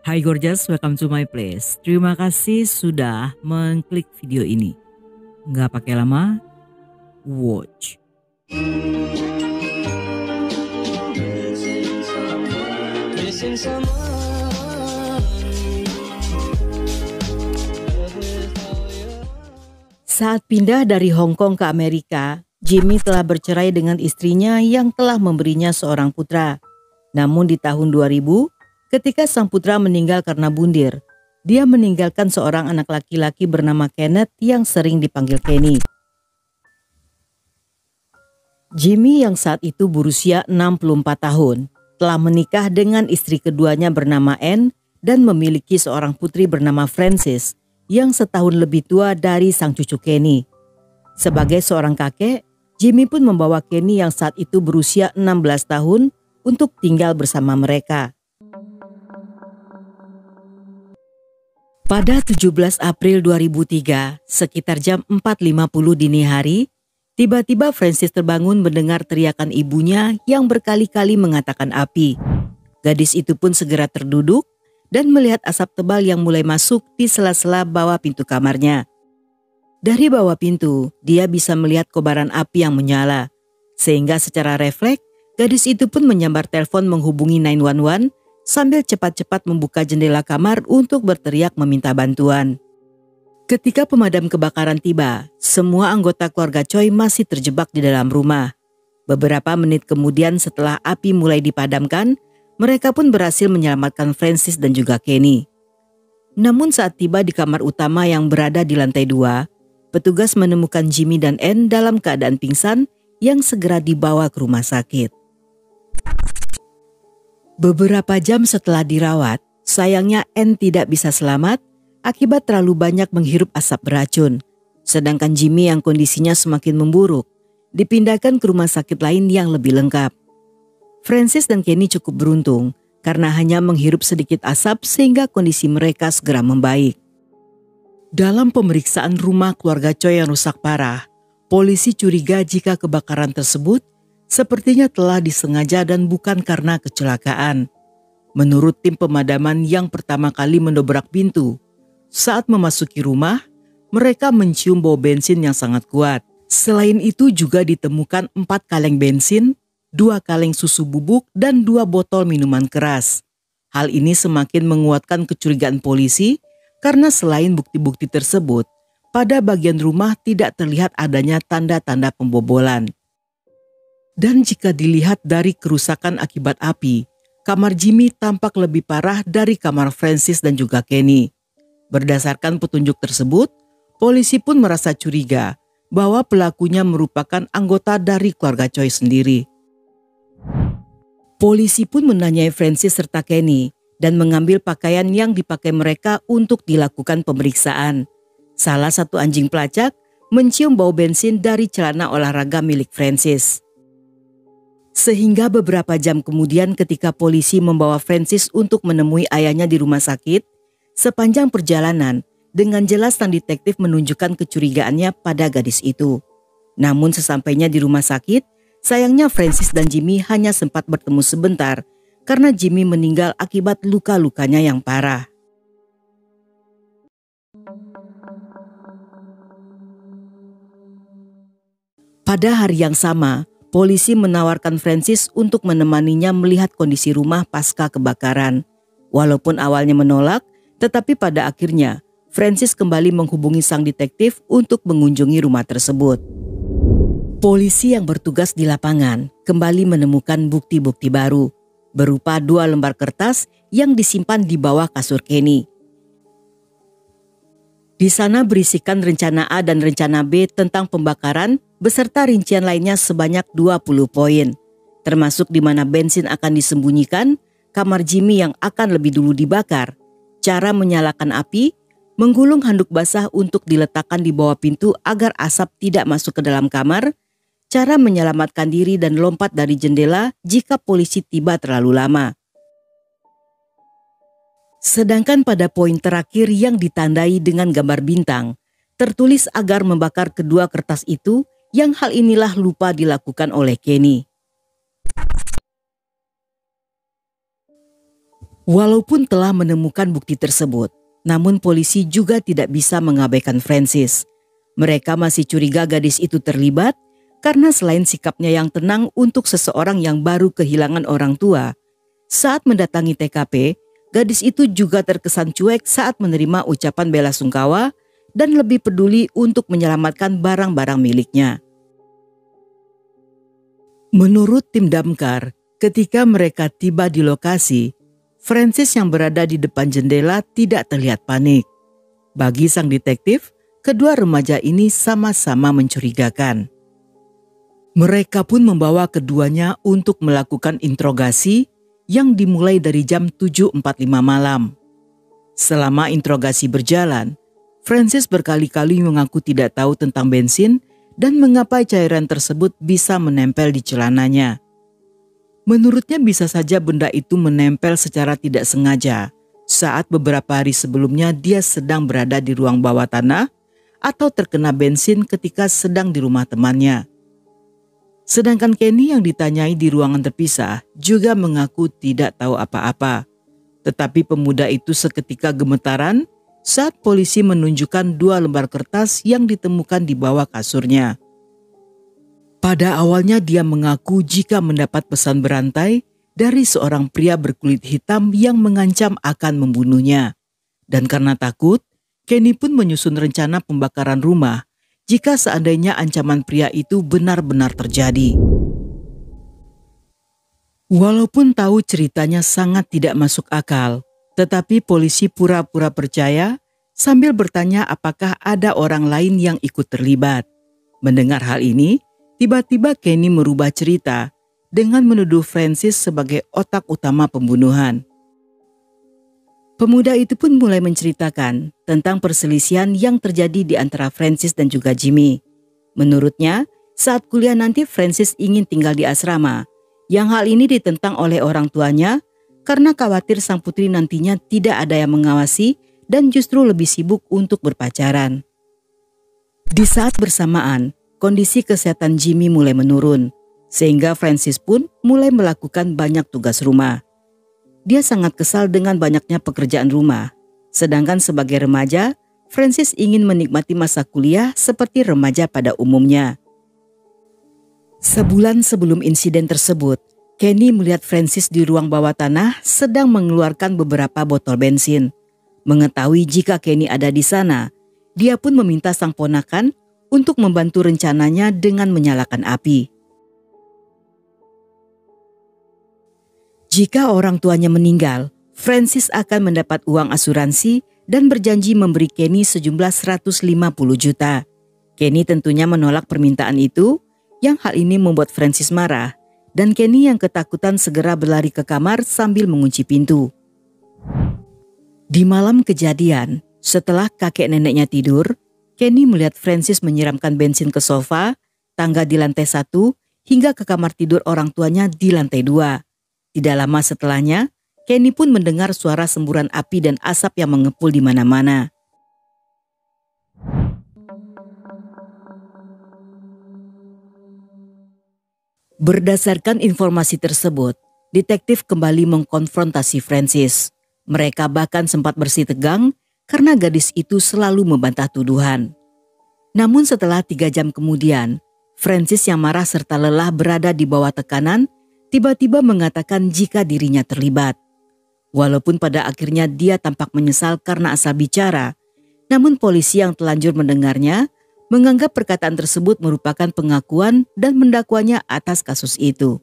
Hai Gorgeous, welcome to my place. Terima kasih sudah mengklik video ini. Nggak pakai lama, watch. Saat pindah dari Hong Kong ke Amerika, Jimmy telah bercerai dengan istrinya yang telah memberinya seorang putra. Namun di tahun 2000, ketika sang putra meninggal karena bundir, dia meninggalkan seorang anak laki-laki bernama Kenneth yang sering dipanggil Kenny. Jimmy yang saat itu berusia 64 tahun, telah menikah dengan istri keduanya bernama Anne dan memiliki seorang putri bernama Frances yang setahun lebih tua dari sang cucu Kenny. Sebagai seorang kakek, Jimmy pun membawa Kenny yang saat itu berusia 16 tahun untuk tinggal bersama mereka. Pada 17 April 2003, sekitar jam 4.50 dini hari, tiba-tiba Frances terbangun mendengar teriakan ibunya yang berkali-kali mengatakan api. Gadis itu pun segera terduduk dan melihat asap tebal yang mulai masuk di sela-sela bawah pintu kamarnya. Dari bawah pintu, dia bisa melihat kobaran api yang menyala. Sehingga secara refleks, gadis itu pun menyambar telepon menghubungi 911 sambil cepat-cepat membuka jendela kamar untuk berteriak meminta bantuan. Ketika pemadam kebakaran tiba, semua anggota keluarga Choi masih terjebak di dalam rumah. Beberapa menit kemudian setelah api mulai dipadamkan, mereka pun berhasil menyelamatkan Frances dan juga Kenny. Namun saat tiba di kamar utama yang berada di lantai 2, petugas menemukan Jimmy dan Anne dalam keadaan pingsan yang segera dibawa ke rumah sakit. Beberapa jam setelah dirawat, sayangnya Anne tidak bisa selamat akibat terlalu banyak menghirup asap beracun. Sedangkan Jimmy yang kondisinya semakin memburuk, dipindahkan ke rumah sakit lain yang lebih lengkap. Frances dan Kenny cukup beruntung karena hanya menghirup sedikit asap sehingga kondisi mereka segera membaik. Dalam pemeriksaan rumah keluarga Choi yang rusak parah, polisi curiga jika kebakaran tersebut sepertinya telah disengaja dan bukan karena kecelakaan. Menurut tim pemadaman yang pertama kali mendobrak pintu, saat memasuki rumah, mereka mencium bau bensin yang sangat kuat. Selain itu juga ditemukan 4 kaleng bensin, 2 kaleng susu bubuk, dan 2 botol minuman keras. Hal ini semakin menguatkan kecurigaan polisi karena selain bukti-bukti tersebut, pada bagian rumah tidak terlihat adanya tanda-tanda pembobolan. Dan jika dilihat dari kerusakan akibat api, kamar Jimmy tampak lebih parah dari kamar Frances dan juga Kenny. Berdasarkan petunjuk tersebut, polisi pun merasa curiga bahwa pelakunya merupakan anggota dari keluarga Choi sendiri. Polisi pun menanyai Frances serta Kenny dan mengambil pakaian yang dipakai mereka untuk dilakukan pemeriksaan. Salah satu anjing pelacak mencium bau bensin dari celana olahraga milik Frances. Sehingga beberapa jam kemudian ketika polisi membawa Frances untuk menemui ayahnya di rumah sakit, sepanjang perjalanan dengan jelas sang detektif menunjukkan kecurigaannya pada gadis itu. Namun sesampainya di rumah sakit, sayangnya Frances dan Jimmy hanya sempat bertemu sebentar karena Jimmy meninggal akibat luka-lukanya yang parah. Pada hari yang sama, polisi menawarkan Frances untuk menemaninya melihat kondisi rumah pasca kebakaran. Walaupun awalnya menolak, tetapi pada akhirnya Frances kembali menghubungi sang detektif untuk mengunjungi rumah tersebut. Polisi yang bertugas di lapangan kembali menemukan bukti-bukti baru, berupa 2 lembar kertas yang disimpan di bawah kasur Kenny. Di sana berisikan rencana A dan rencana B tentang pembakaran beserta rincian lainnya sebanyak 20 poin, termasuk di mana bensin akan disembunyikan, kamar Jimmy yang akan lebih dulu dibakar, cara menyalakan api, menggulung handuk basah untuk diletakkan di bawah pintu agar asap tidak masuk ke dalam kamar, cara menyelamatkan diri dan lompat dari jendela jika polisi tiba terlalu lama. Sedangkan pada poin terakhir yang ditandai dengan gambar bintang, tertulis agar membakar kedua kertas itu yang hal inilah lupa dilakukan oleh Kenny. Walaupun telah menemukan bukti tersebut, namun polisi juga tidak bisa mengabaikan Francis. Mereka masih curiga gadis itu terlibat karena selain sikapnya yang tenang untuk seseorang yang baru kehilangan orang tua, saat mendatangi TKP, gadis itu juga terkesan cuek saat menerima ucapan bela sungkawa dan lebih peduli untuk menyelamatkan barang-barang miliknya. Menurut tim damkar, ketika mereka tiba di lokasi, Francis yang berada di depan jendela tidak terlihat panik. Bagi sang detektif, kedua remaja ini sama-sama mencurigakan. Mereka pun membawa keduanya untuk melakukan interogasi yang dimulai dari jam 7.45 malam. Selama interogasi berjalan, Francis berkali-kali mengaku tidak tahu tentang bensin dan mengapa cairan tersebut bisa menempel di celananya. Menurutnya bisa saja benda itu menempel secara tidak sengaja saat beberapa hari sebelumnya dia sedang berada di ruang bawah tanah atau terkena bensin ketika sedang di rumah temannya. Sedangkan Kenny yang ditanyai di ruangan terpisah juga mengaku tidak tahu apa-apa. Tetapi pemuda itu seketika gemetaran saat polisi menunjukkan 2 lembar kertas yang ditemukan di bawah kasurnya. Pada awalnya dia mengaku jika mendapat pesan berantai dari seorang pria berkulit hitam yang mengancam akan membunuhnya. Dan karena takut, Kenny pun menyusun rencana pembakaran rumah jika seandainya ancaman pria itu benar-benar terjadi. Walaupun tahu ceritanya sangat tidak masuk akal, tetapi polisi pura-pura percaya sambil bertanya apakah ada orang lain yang ikut terlibat. Mendengar hal ini, tiba-tiba Kenny merubah cerita dengan menuduh Francis sebagai otak utama pembunuhan. Pemuda itu pun mulai menceritakan tentang perselisihan yang terjadi di antara Francis dan juga Jimmy. Menurutnya, saat kuliah nanti Francis ingin tinggal di asrama, yang hal ini ditentang oleh orang tuanya karena khawatir sang putri nantinya tidak ada yang mengawasi dan justru lebih sibuk untuk berpacaran. Di saat bersamaan, kondisi kesehatan Jimmy mulai menurun, sehingga Francis pun mulai melakukan banyak tugas rumah. Dia sangat kesal dengan banyaknya pekerjaan rumah. Sedangkan sebagai remaja, Francis ingin menikmati masa kuliah seperti remaja pada umumnya. Sebulan sebelum insiden tersebut, Kenny melihat Francis di ruang bawah tanah sedang mengeluarkan beberapa botol bensin. Mengetahui jika Kenny ada di sana, dia pun meminta sang ponakan untuk membantu rencananya dengan menyalakan api. Jika orang tuanya meninggal, Francis akan mendapat uang asuransi dan berjanji memberi Kenny sejumlah 150 juta. Kenny tentunya menolak permintaan itu, yang hal ini membuat Francis marah, dan Kenny yang ketakutan segera berlari ke kamar sambil mengunci pintu. Di malam kejadian, setelah kakek neneknya tidur, Kenny melihat Francis menyiramkan bensin ke sofa, tangga di lantai 1, hingga ke kamar tidur orang tuanya di lantai 2. Tidak lama setelahnya, Kenny pun mendengar suara semburan api dan asap yang mengepul di mana-mana. Berdasarkan informasi tersebut, detektif kembali mengkonfrontasi Francis. Mereka bahkan sempat bersitegang karena gadis itu selalu membantah tuduhan. Namun setelah 3 jam kemudian, Francis yang marah serta lelah berada di bawah tekanan, tiba-tiba mengatakan jika dirinya terlibat. Walaupun pada akhirnya dia tampak menyesal karena asal bicara, namun polisi yang telanjur mendengarnya menganggap perkataan tersebut merupakan pengakuan dan mendakwanya atas kasus itu.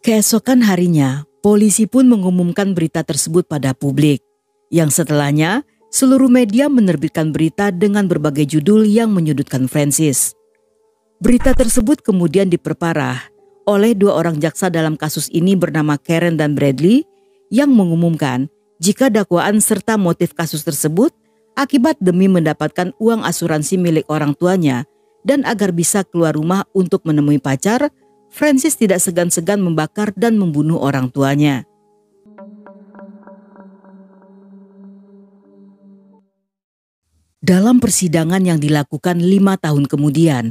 Keesokan harinya, polisi pun mengumumkan berita tersebut pada publik, yang setelahnya seluruh media menerbitkan berita dengan berbagai judul yang menyudutkan Francis. Berita tersebut kemudian diperparah oleh 2 orang jaksa dalam kasus ini bernama Karen dan Bradley yang mengumumkan jika dakwaan serta motif kasus tersebut akibat demi mendapatkan uang asuransi milik orang tuanya dan agar bisa keluar rumah untuk menemui pacar, Francis tidak segan-segan membakar dan membunuh orang tuanya. Dalam persidangan yang dilakukan 5 tahun kemudian,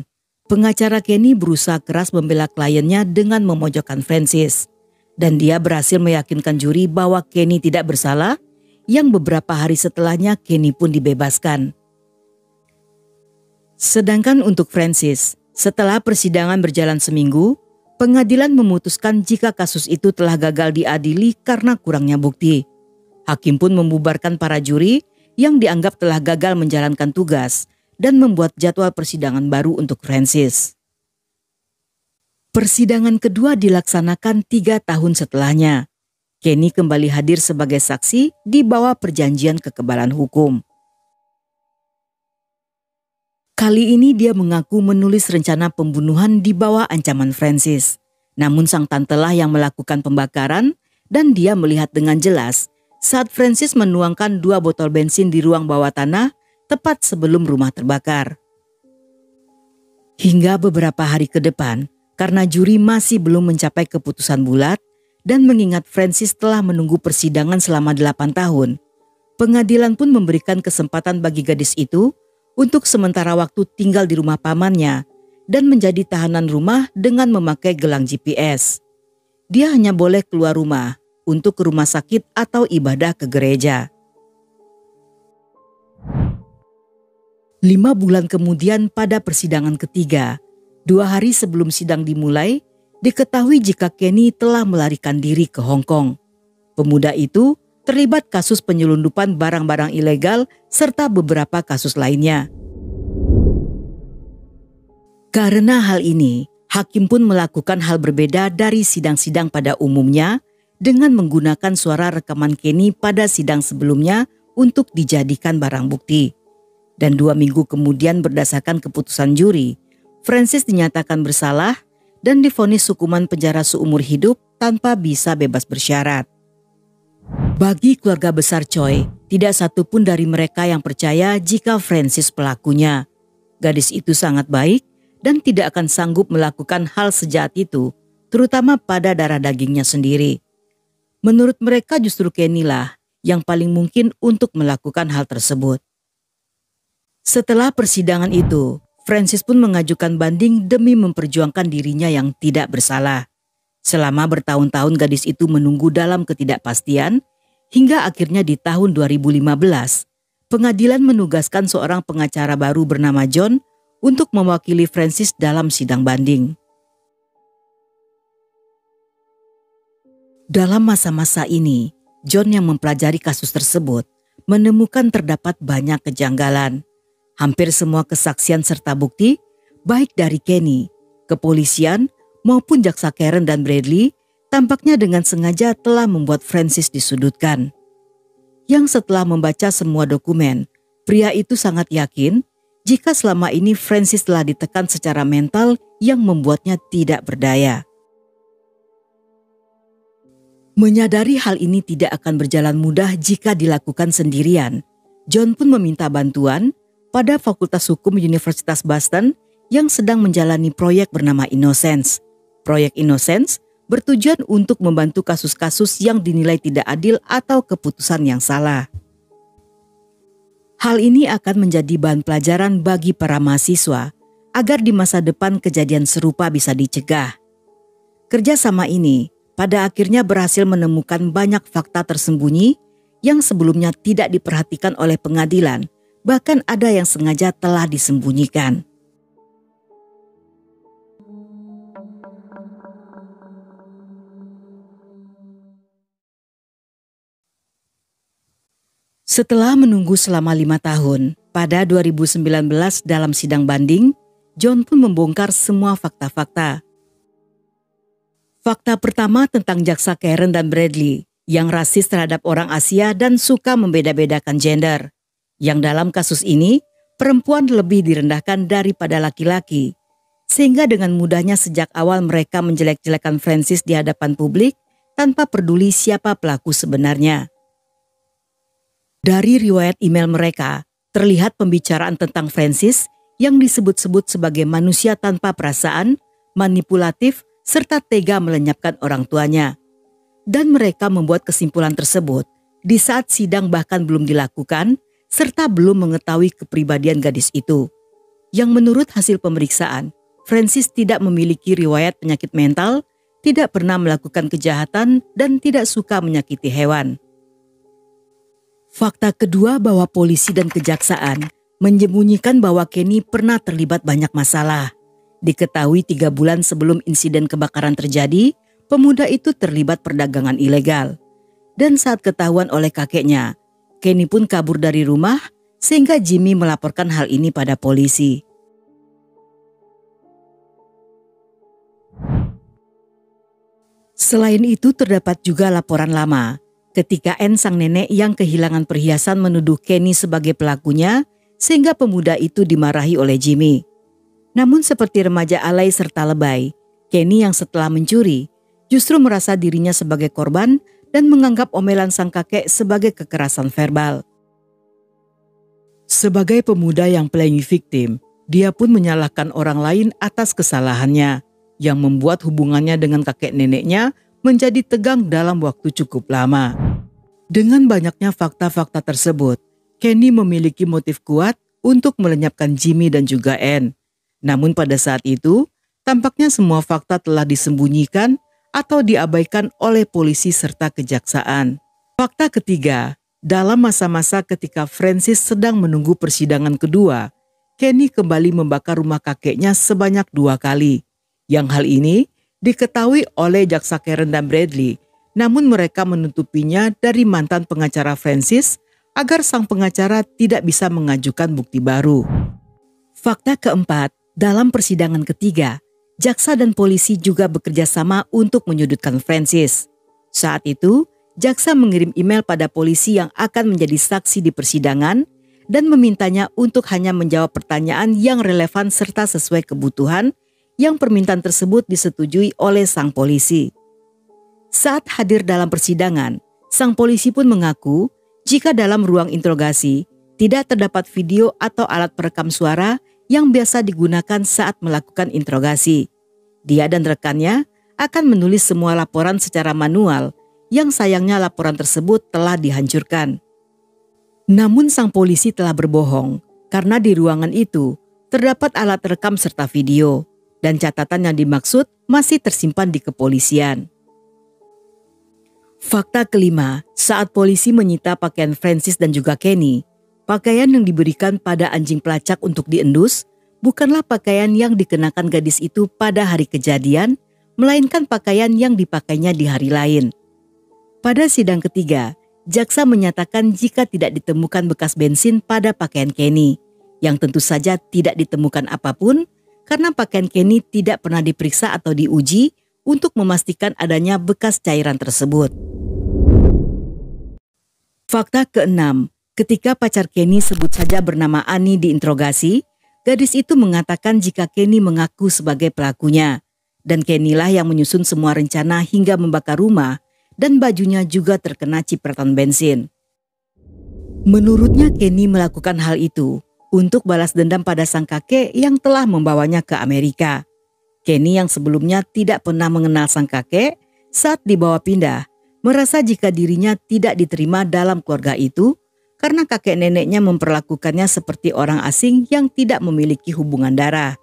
pengacara Kenny berusaha keras membela kliennya dengan memojokkan Francis. Dan dia berhasil meyakinkan juri bahwa Kenny tidak bersalah, yang beberapa hari setelahnya Kenny pun dibebaskan. Sedangkan untuk Francis, setelah persidangan berjalan seminggu, pengadilan memutuskan jika kasus itu telah gagal diadili karena kurangnya bukti. Hakim pun membubarkan para juri yang dianggap telah gagal menjalankan tugas dan membuat jadwal persidangan baru untuk Francis. Persidangan kedua dilaksanakan 3 tahun setelahnya. Kenny kembali hadir sebagai saksi di bawah perjanjian kekebalan hukum. Kali ini dia mengaku menulis rencana pembunuhan di bawah ancaman Francis. Namun sang tantelah yang melakukan pembakaran dan dia melihat dengan jelas saat Francis menuangkan 2 botol bensin di ruang bawah tanah tepat sebelum rumah terbakar. Hingga beberapa hari ke depan, karena juri masih belum mencapai keputusan bulat dan mengingat Francis telah menunggu persidangan selama 8 tahun, pengadilan pun memberikan kesempatan bagi gadis itu untuk sementara waktu tinggal di rumah pamannya dan menjadi tahanan rumah dengan memakai gelang GPS. Dia hanya boleh keluar rumah untuk ke rumah sakit atau ibadah ke gereja. 5 bulan kemudian pada persidangan ketiga, 2 hari sebelum sidang dimulai, diketahui jika Kenny telah melarikan diri ke Hong Kong. Pemuda itu terlibat kasus penyelundupan barang-barang ilegal serta beberapa kasus lainnya. Karena hal ini, hakim pun melakukan hal berbeda dari sidang-sidang pada umumnya dengan menggunakan suara rekaman Kenny pada sidang sebelumnya untuk dijadikan barang bukti. Dan 2 minggu kemudian berdasarkan keputusan juri, Francis dinyatakan bersalah dan divonis hukuman penjara seumur hidup tanpa bisa bebas bersyarat. Bagi keluarga besar Choi, tidak satu pun dari mereka yang percaya jika Francis pelakunya. Gadis itu sangat baik dan tidak akan sanggup melakukan hal sejahat itu, terutama pada darah dagingnya sendiri. Menurut mereka justru Kenny lah yang paling mungkin untuk melakukan hal tersebut. Setelah persidangan itu, Francis pun mengajukan banding demi memperjuangkan dirinya yang tidak bersalah. Selama bertahun-tahun gadis itu menunggu dalam ketidakpastian, hingga akhirnya di tahun 2015, pengadilan menugaskan seorang pengacara baru bernama John untuk mewakili Francis dalam sidang banding. Dalam masa-masa ini, John yang mempelajari kasus tersebut menemukan terdapat banyak kejanggalan. Hampir semua kesaksian serta bukti, baik dari Kenny, kepolisian, maupun jaksa Karen dan Bradley, tampaknya dengan sengaja telah membuat Francis disudutkan. Yang setelah membaca semua dokumen, pria itu sangat yakin jika selama ini Francis telah ditekan secara mental yang membuatnya tidak berdaya. Menyadari hal ini tidak akan berjalan mudah jika dilakukan sendirian, John pun meminta bantuan pada Fakultas Hukum Universitas Boston yang sedang menjalani proyek bernama Innocence. Proyek Innocence bertujuan untuk membantu kasus-kasus yang dinilai tidak adil atau keputusan yang salah. Hal ini akan menjadi bahan pelajaran bagi para mahasiswa agar di masa depan kejadian serupa bisa dicegah. Kerjasama ini pada akhirnya berhasil menemukan banyak fakta tersembunyi yang sebelumnya tidak diperhatikan oleh pengadilan. Bahkan ada yang sengaja telah disembunyikan. Setelah menunggu selama 5 tahun, pada 2019 dalam sidang banding, John pun membongkar semua fakta-fakta. Fakta pertama tentang jaksa Karen dan Bradley yang rasis terhadap orang Asia dan suka membeda-bedakan gender. Yang dalam kasus ini, perempuan lebih direndahkan daripada laki-laki. Sehingga dengan mudahnya sejak awal mereka menjelek-jelekan Francis di hadapan publik tanpa peduli siapa pelaku sebenarnya. Dari riwayat email mereka, terlihat pembicaraan tentang Francis yang disebut-sebut sebagai manusia tanpa perasaan, manipulatif, serta tega melenyapkan orang tuanya. Dan mereka membuat kesimpulan tersebut di saat sidang bahkan belum dilakukan, serta belum mengetahui kepribadian gadis itu. Yang menurut hasil pemeriksaan, Francis tidak memiliki riwayat penyakit mental tidak pernah melakukan kejahatan, dan tidak suka menyakiti hewan. Fakta kedua bahwa polisi dan kejaksaan menyembunyikan bahwa Kenny pernah terlibat banyak masalah. Diketahui 3 bulan sebelum insiden kebakaran terjadi, pemuda itu terlibat perdagangan ilegal. Dan saat ketahuan oleh kakeknya, Kenny pun kabur dari rumah sehingga Jimmy melaporkan hal ini pada polisi. Selain itu terdapat juga laporan lama ketika Anne sang nenek yang kehilangan perhiasan menuduh Kenny sebagai pelakunya sehingga pemuda itu dimarahi oleh Jimmy. Namun seperti remaja alay serta lebay, Kenny yang setelah mencuri justru merasa dirinya sebagai korban dan menganggap omelan sang kakek sebagai kekerasan verbal. Sebagai pemuda yang playing victim, dia pun menyalahkan orang lain atas kesalahannya yang membuat hubungannya dengan kakek neneknya menjadi tegang dalam waktu cukup lama. Dengan banyaknya fakta-fakta tersebut, Kenny memiliki motif kuat untuk melenyapkan Jimmy dan juga Anne. Namun pada saat itu, tampaknya semua fakta telah disembunyikan atau diabaikan oleh polisi serta kejaksaan. Fakta ketiga, dalam masa-masa ketika Francis sedang menunggu persidangan kedua, Kenny kembali membakar rumah kakeknya sebanyak 2 kali. Yang hal ini diketahui oleh jaksa Karen dan Bradley, namun mereka menutupinya dari mantan pengacara Francis agar sang pengacara tidak bisa mengajukan bukti baru. Fakta keempat, dalam persidangan ketiga, jaksa dan polisi juga bekerja sama untuk menyudutkan Francis. Saat itu, jaksa mengirim email pada polisi yang akan menjadi saksi di persidangan dan memintanya untuk hanya menjawab pertanyaan yang relevan serta sesuai kebutuhan yang permintaan tersebut disetujui oleh sang polisi. Saat hadir dalam persidangan, sang polisi pun mengaku jika dalam ruang interogasi tidak terdapat video atau alat perekam suara yang biasa digunakan saat melakukan interogasi. Dia dan rekannya akan menulis semua laporan secara manual yang sayangnya laporan tersebut telah dihancurkan. Namun sang polisi telah berbohong karena di ruangan itu terdapat alat rekam serta video dan catatan yang dimaksud masih tersimpan di kepolisian. Fakta kelima, saat polisi menyita pakaian Francis dan juga Kenny, pakaian yang diberikan pada anjing pelacak untuk diendus bukanlah pakaian yang dikenakan gadis itu pada hari kejadian, melainkan pakaian yang dipakainya di hari lain. Pada sidang ketiga, jaksa menyatakan jika tidak ditemukan bekas bensin pada pakaian Kenny, yang tentu saja tidak ditemukan apapun karena pakaian Kenny tidak pernah diperiksa atau diuji untuk memastikan adanya bekas cairan tersebut. Fakta keenam, ketika pacar Kenny sebut saja bernama Annie diinterogasi, gadis itu mengatakan jika Kenny mengaku sebagai pelakunya, dan Kenny lah yang menyusun semua rencana hingga membakar rumah dan bajunya juga terkena cipratan bensin. Menurutnya Kenny melakukan hal itu untuk balas dendam pada sang kakek yang telah membawanya ke Amerika. Kenny yang sebelumnya tidak pernah mengenal sang kakek, saat dibawa pindah, merasa jika dirinya tidak diterima dalam keluarga itu karena kakek neneknya memperlakukannya seperti orang asing yang tidak memiliki hubungan darah.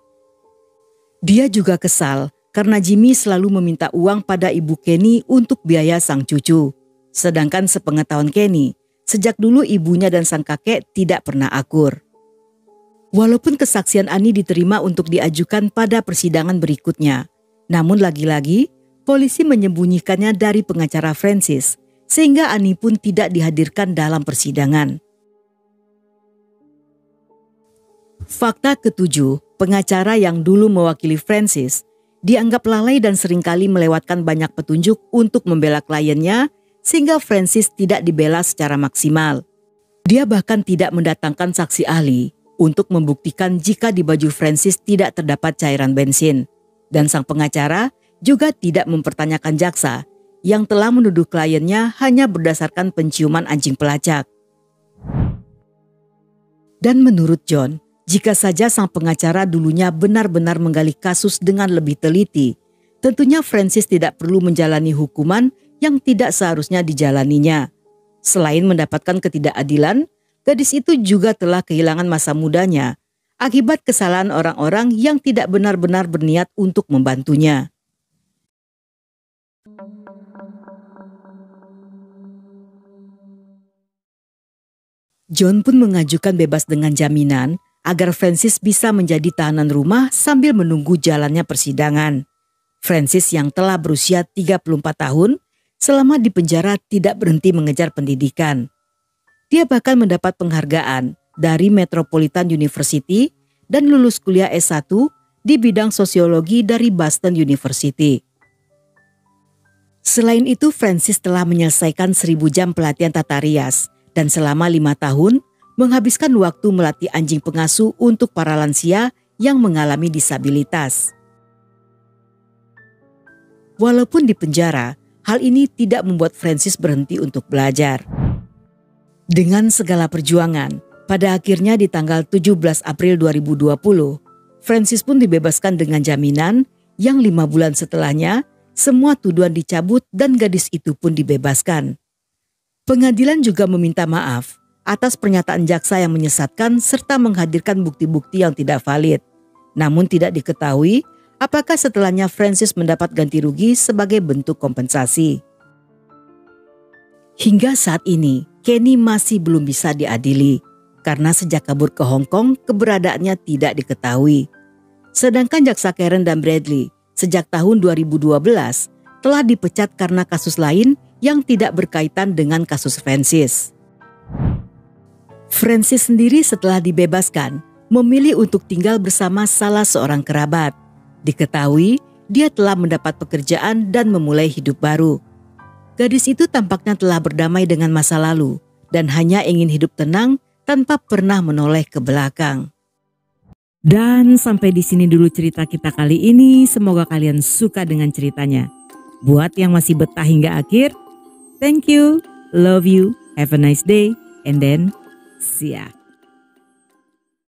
Dia juga kesal karena Jimmy selalu meminta uang pada ibu Kenny untuk biaya sang cucu. Sedangkan sepengetahuan Kenny, sejak dulu ibunya dan sang kakek tidak pernah akur. Walaupun kesaksian Annie diterima untuk diajukan pada persidangan berikutnya, namun lagi-lagi polisi menyembunyikannya dari pengacara Francis, sehingga Annie pun tidak dihadirkan dalam persidangan. Fakta ketujuh, pengacara yang dulu mewakili Francis dianggap lalai dan seringkali melewatkan banyak petunjuk untuk membela kliennya, sehingga Francis tidak dibela secara maksimal. Dia bahkan tidak mendatangkan saksi ahli untuk membuktikan jika di baju Francis tidak terdapat cairan bensin. Dan sang pengacara juga tidak mempertanyakan jaksa yang telah menuduh kliennya hanya berdasarkan penciuman anjing pelacak. Dan menurut John, jika saja sang pengacara dulunya benar-benar menggali kasus dengan lebih teliti, tentunya Francis tidak perlu menjalani hukuman yang tidak seharusnya dijalaninya. Selain mendapatkan ketidakadilan, gadis itu juga telah kehilangan masa mudanya akibat kesalahan orang-orang yang tidak benar-benar berniat untuk membantunya. John pun mengajukan bebas dengan jaminan agar Francis bisa menjadi tahanan rumah sambil menunggu jalannya persidangan. Francis yang telah berusia 34 tahun selama di penjara tidak berhenti mengejar pendidikan. Dia bahkan mendapat penghargaan dari Metropolitan University dan lulus kuliah S1 di bidang sosiologi dari Boston University. Selain itu, Francis telah menyelesaikan 1000 jam pelatihan tata rias dan selama 5 tahun menghabiskan waktu melatih anjing pengasuh untuk para lansia yang mengalami disabilitas. Walaupun di penjara, hal ini tidak membuat Francis berhenti untuk belajar. Dengan segala perjuangan, pada akhirnya di tanggal 17 April 2020, Francis pun dibebaskan dengan jaminan yang 5 bulan setelahnya, semua tuduhan dicabut dan gadis itu pun dibebaskan. Pengadilan juga meminta maaf atas pernyataan jaksa yang menyesatkan serta menghadirkan bukti-bukti yang tidak valid. Namun tidak diketahui apakah setelahnya Francis mendapat ganti rugi sebagai bentuk kompensasi. Hingga saat ini, Kenny masih belum bisa diadili karena sejak kabur ke Hong Kong keberadaannya tidak diketahui. Sedangkan jaksa Karen dan Bradley sejak tahun 2012 telah dipecat karena kasus lain yang tidak berkaitan dengan kasus Francis. Francis sendiri setelah dibebaskan memilih untuk tinggal bersama salah seorang kerabat. Diketahui dia telah mendapat pekerjaan dan memulai hidup baru. Gadis itu tampaknya telah berdamai dengan masa lalu dan hanya ingin hidup tenang tanpa pernah menoleh ke belakang. Dan sampai di sini dulu cerita kita kali ini. Semoga kalian suka dengan ceritanya. Buat yang masih betah hingga akhir, thank you, love you, have a nice day, and then see ya.